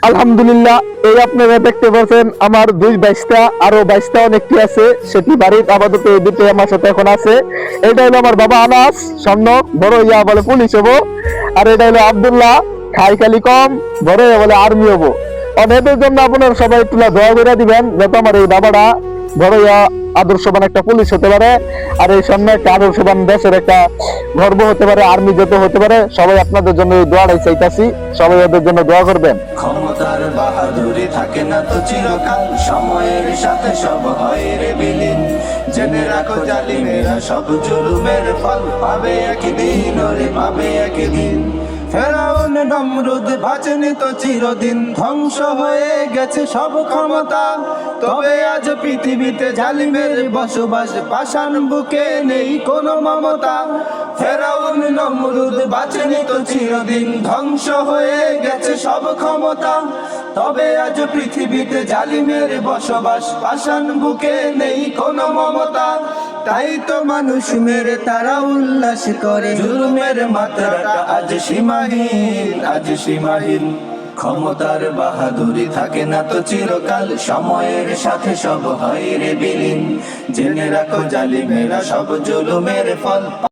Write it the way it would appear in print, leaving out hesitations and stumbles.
আলহামদুলিল্লাহ, এই আপনারা দেখতে পাচ্ছেন আমার দুই বাইশটা, আরো বাইশটা অনেকটি আছে, সেটি বাড়ির আপাতত এই দুটো আমার সাথে এখন আছে। এটা হলো আমার বাবা আনাস, স্বর্ণ বড় ইয়া বলে পুলিশ হবো। আর এটা হলো আব্দুল্লাহ, খাই খালি কম, বড় ইয়া বলে আর্মি হবো। এদের জন্য আপনারা সবাই একটু দোয়া করে দিবেন, যাতে আমার এই বাবাটা বড় ইয়া আদর্শবান একটা পুলিশ হতে পারে, আর এই সামনে একটা আদর্শবান দেশের একটা গর্ব হতে পারে, আর্মি যত হতে পারে। সবাই আপনাদের জন্য এই দোয়াটাই চাইতাছি, সবাই ওদের জন্য দোয়া করবেন। ক্ষমতার বাহাদুরি থাকে না তো চিরকাল, সময়ের সাথে সব হয় রে বিলীন। জেনে রাখো জালিমেরা সব জুলুমের ফল পাবে একদিন, ওরে পাবে একদিন। ফেরাউন নমরুদ বাঁচেনি তো চিরদিন, ধ্বংস হয়ে গেছে সব ক্ষমতা। তবে আজ পৃথিবীতে জালিমের বসবাস, পাষাণ বুকে নেই কোনো মমতা। ফেরাউন নমরুদ বাঁচেনি তো চিরদিন, ধ্বংস হয়ে গেছে সব ক্ষমতা। তবে আজ পৃথিবীতে জালিমের বসবাস, পাষাণ বুকে নেই কোনো মমতা। তাই তো মানুষ মেরে তারা উল্লাস করে, জুলুমের মাত্রাটা আজ সীমাহীন, আজ সীমাহীন। ক্ষমতার বাহাদুরি থাকে না তো চিরকাল, সময়ের সাথে সব হয় রে বিলীন। জেনে রাখো জালিমেরা সব জুলুমের ফল